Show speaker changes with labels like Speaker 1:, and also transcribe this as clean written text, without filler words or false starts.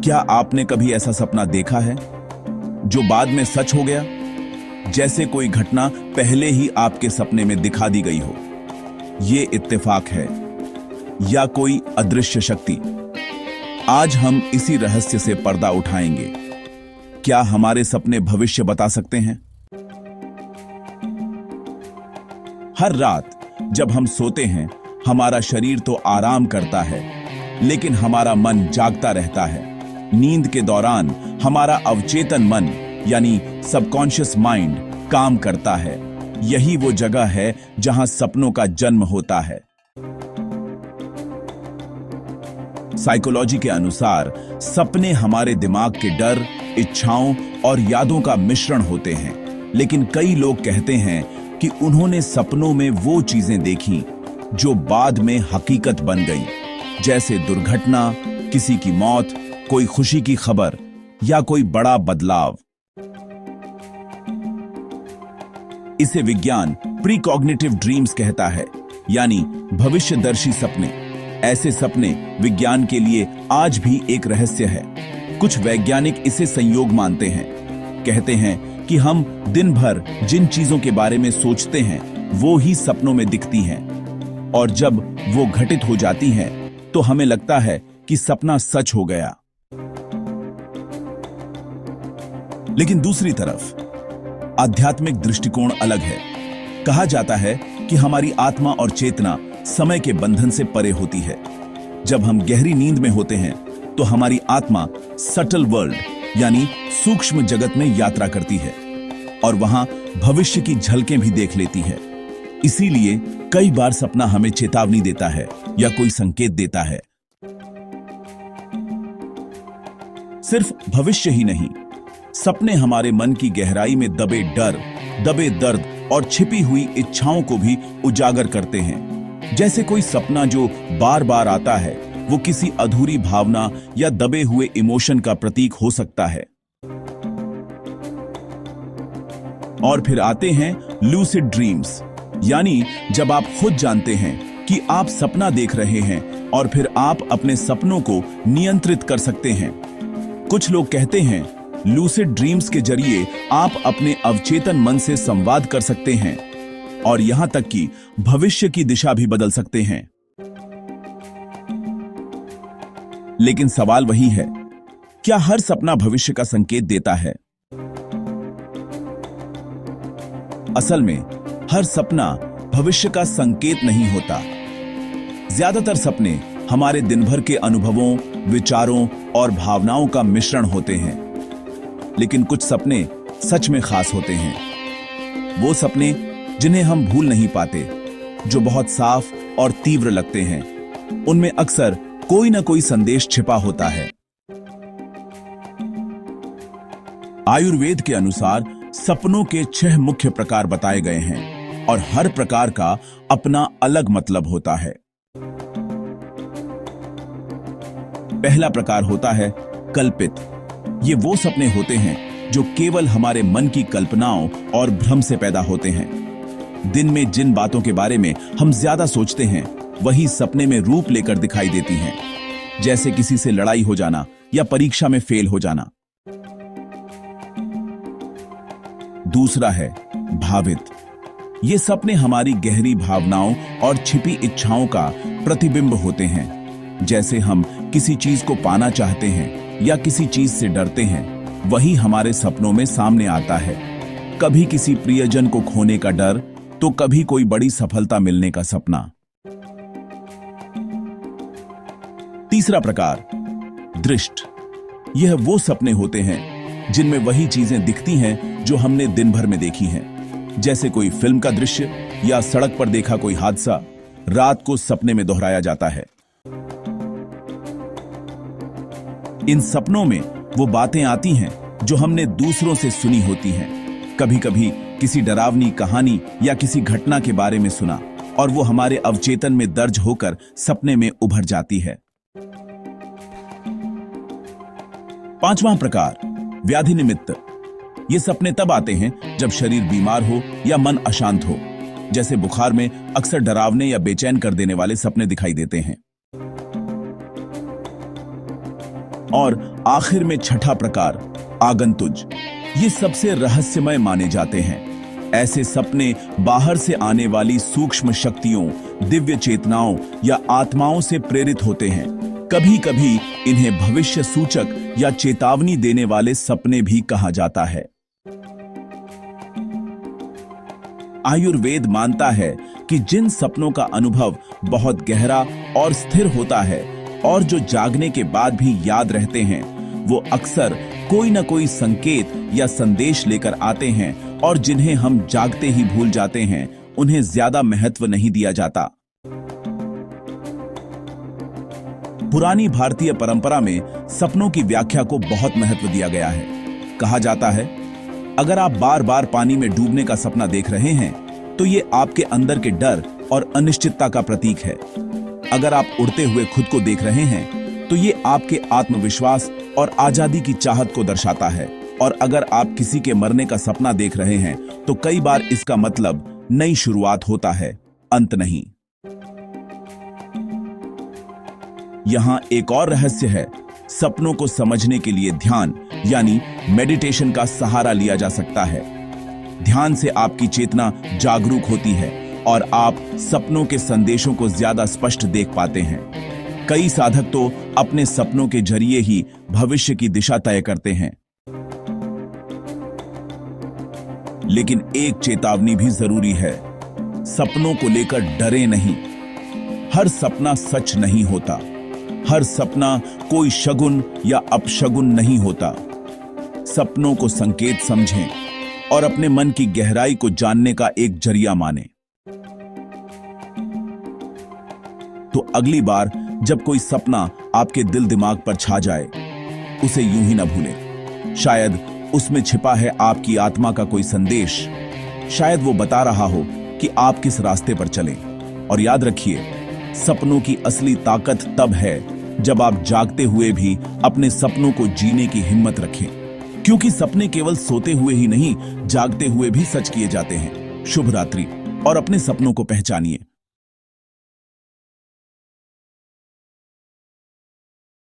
Speaker 1: क्या आपने कभी ऐसा सपना देखा है जो बाद में सच हो गया, जैसे कोई घटना पहले ही आपके सपने में दिखा दी गई हो? ये इत्तेफाक है या कोई अदृश्य शक्ति? आज हम इसी रहस्य से पर्दा उठाएंगे। क्या हमारे सपने भविष्य बता सकते हैं? हर रात जब हम सोते हैं, हमारा शरीर तो आराम करता है, लेकिन हमारा मन जागता रहता है। नींद के दौरान हमारा अवचेतन मन यानी सबकॉन्शियस माइंड काम करता है। यही वो जगह है जहां सपनों का जन्म होता है। साइकोलॉजी के अनुसार सपने हमारे दिमाग के डर, इच्छाओं और यादों का मिश्रण होते हैं। लेकिन कई लोग कहते हैं कि उन्होंने सपनों में वो चीजें देखी जो बाद में हकीकत बन गई, जैसे दुर्घटना, किसी की मौत, कोई खुशी की खबर या कोई बड़ा बदलाव। इसे विज्ञान प्रीकॉग्निटिव ड्रीम्स कहता है, यानी भविष्यदर्शी सपने। ऐसे सपने विज्ञान के लिए आज भी एक रहस्य है। कुछ वैज्ञानिक इसे संयोग मानते हैं। कहते हैं कि हम दिन भर जिन चीजों के बारे में सोचते हैं वो ही सपनों में दिखती हैं, और जब वो घटित हो जाती हैं तो हमें लगता है कि सपना सच हो गया। लेकिन दूसरी तरफ आध्यात्मिक दृष्टिकोण अलग है। कहा जाता है कि हमारी आत्मा और चेतना समय के बंधन से परे होती है। जब हम गहरी नींद में होते हैं तो हमारी आत्मा सटल वर्ल्ड यानी सूक्ष्म जगत में यात्रा करती है और वहां भविष्य की झलकें भी देख लेती है। इसीलिए कई बार सपना हमें चेतावनी देता है या कोई संकेत देता है। सिर्फ भविष्य ही नहीं, सपने हमारे मन की गहराई में दबे डर, दबे दर्द और छिपी हुई इच्छाओं को भी उजागर करते हैं। जैसे कोई सपना जो बार बार आता है, वो किसी अधूरी भावना या दबे हुए इमोशन का प्रतीक हो सकता है। और फिर आते हैं लूसिड ड्रीम्स, यानी जब आप खुद जानते हैं कि आप सपना देख रहे हैं और फिर आप अपने सपनों को नियंत्रित कर सकते हैं। कुछ लोग कहते हैं लूसिड ड्रीम्स के जरिए आप अपने अवचेतन मन से संवाद कर सकते हैं और यहां तक कि भविष्य की दिशा भी बदल सकते हैं। लेकिन सवाल वही है, क्या हर सपना भविष्य का संकेत देता है? असल में हर सपना भविष्य का संकेत नहीं होता। ज्यादातर सपने हमारे दिन भर के अनुभवों, विचारों और भावनाओं का मिश्रण होते हैं। लेकिन कुछ सपने सच में खास होते हैं। वो सपने जिन्हें हम भूल नहीं पाते, जो बहुत साफ और तीव्र लगते हैं। उनमें अक्सर कोई ना कोई संदेश छिपा होता है। आयुर्वेद के अनुसार सपनों के 6 मुख्य प्रकार बताए गए हैं और हर प्रकार का अपना अलग मतलब होता है। पहला प्रकार होता है कल्पित। ये वो सपने होते हैं जो केवल हमारे मन की कल्पनाओं और भ्रम से पैदा होते हैं। दिन में जिन बातों के बारे में हम ज्यादा सोचते हैं, वही सपने में रूप लेकर दिखाई देती हैं, जैसे किसी से लड़ाई हो जाना या परीक्षा में फेल हो जाना। दूसरा है भावित। ये सपने हमारी गहरी भावनाओं और छिपी इच्छाओं का प्रतिबिंब होते हैं। जैसे हम किसी चीज को पाना चाहते हैं या किसी चीज से डरते हैं, वही हमारे सपनों में सामने आता है। कभी किसी प्रियजन को खोने का डर, तो कभी कोई बड़ी सफलता मिलने का सपना। तीसरा प्रकार दृष्ट। यह वो सपने होते हैं जिनमें वही चीजें दिखती हैं जो हमने दिन भर में देखी हैं, जैसे कोई फिल्म का दृश्य या सड़क पर देखा कोई हादसा रात को सपने में दोहराया जाता है। इन सपनों में वो बातें आती हैं जो हमने दूसरों से सुनी होती हैं। कभी कभी किसी डरावनी कहानी या किसी घटना के बारे में सुना और वो हमारे अवचेतन में दर्ज होकर सपने में उभर जाती है। पांचवां प्रकार व्याधि निमित्त। ये सपने तब आते हैं जब शरीर बीमार हो या मन अशांत हो। जैसे बुखार में अक्सर डरावने या बेचैन कर देने वाले सपने दिखाई देते हैं। और आखिर में छठा प्रकार आगंतुज, ये सबसे रहस्यमय माने जाते हैं। ऐसे सपने बाहर से आने वाली सूक्ष्म शक्तियों, दिव्य चेतनाओं या आत्माओं से प्रेरित होते हैं। कभी कभी इन्हें भविष्य सूचक या चेतावनी देने वाले सपने भी कहा जाता है। आयुर्वेद मानता है कि जिन सपनों का अनुभव बहुत गहरा और स्थिर होता है और जो जागने के बाद भी याद रहते हैं, वो अक्सर कोई न कोई संकेत या संदेश लेकर आते हैं, और जिन्हें हम जागते ही भूल जाते हैं, उन्हें ज्यादा महत्व नहीं दिया जाता। पुरानी भारतीय परंपरा में सपनों की व्याख्या को बहुत महत्व दिया गया है। कहा जाता है, अगर आप बार बार पानी में डूबने का सपना देख रहे हैं, तो ये आपके अंदर के डर और अनिश्चितता का प्रतीक है। अगर आप उड़ते हुए खुद को देख रहे हैं, तो ये आपके आत्मविश्वास और आजादी की चाहत को दर्शाता है। और अगर आप किसी के मरने का सपना देख रहे हैं, तो कई बार इसका मतलब नई शुरुआत होता है, अंत नहीं। यहां एक और रहस्य है। सपनों को समझने के लिए ध्यान यानी मेडिटेशन का सहारा लिया जा सकता है। ध्यान से आपकी चेतना जागरूक होती है और आप सपनों के संदेशों को ज्यादा स्पष्ट देख पाते हैं। कई साधक तो अपने सपनों के जरिए ही भविष्य की दिशा तय करते हैं। लेकिन एक चेतावनी भी जरूरी है, सपनों को लेकर डरे नहीं। हर सपना सच नहीं होता। हर सपना कोई शगुन या अपशगुन नहीं होता। सपनों को संकेत समझें और अपने मन की गहराई को जानने का एक जरिया मानें। तो अगली बार जब कोई सपना आपके दिल दिमाग पर छा जाए, उसे यूं ही न भूलें। शायद उसमें छिपा है आपकी आत्मा का कोई संदेश। शायद वो बता रहा हो कि आप किस रास्ते पर चलें। और याद रखिए, सपनों की असली ताकत तब है जब आप जागते हुए भी अपने सपनों को जीने की हिम्मत रखें। क्योंकि सपने केवल सोते हुए ही नहीं, जागते हुए भी सच किए जाते हैं। शुभ रात्रि और अपने सपनों को पहचानिए।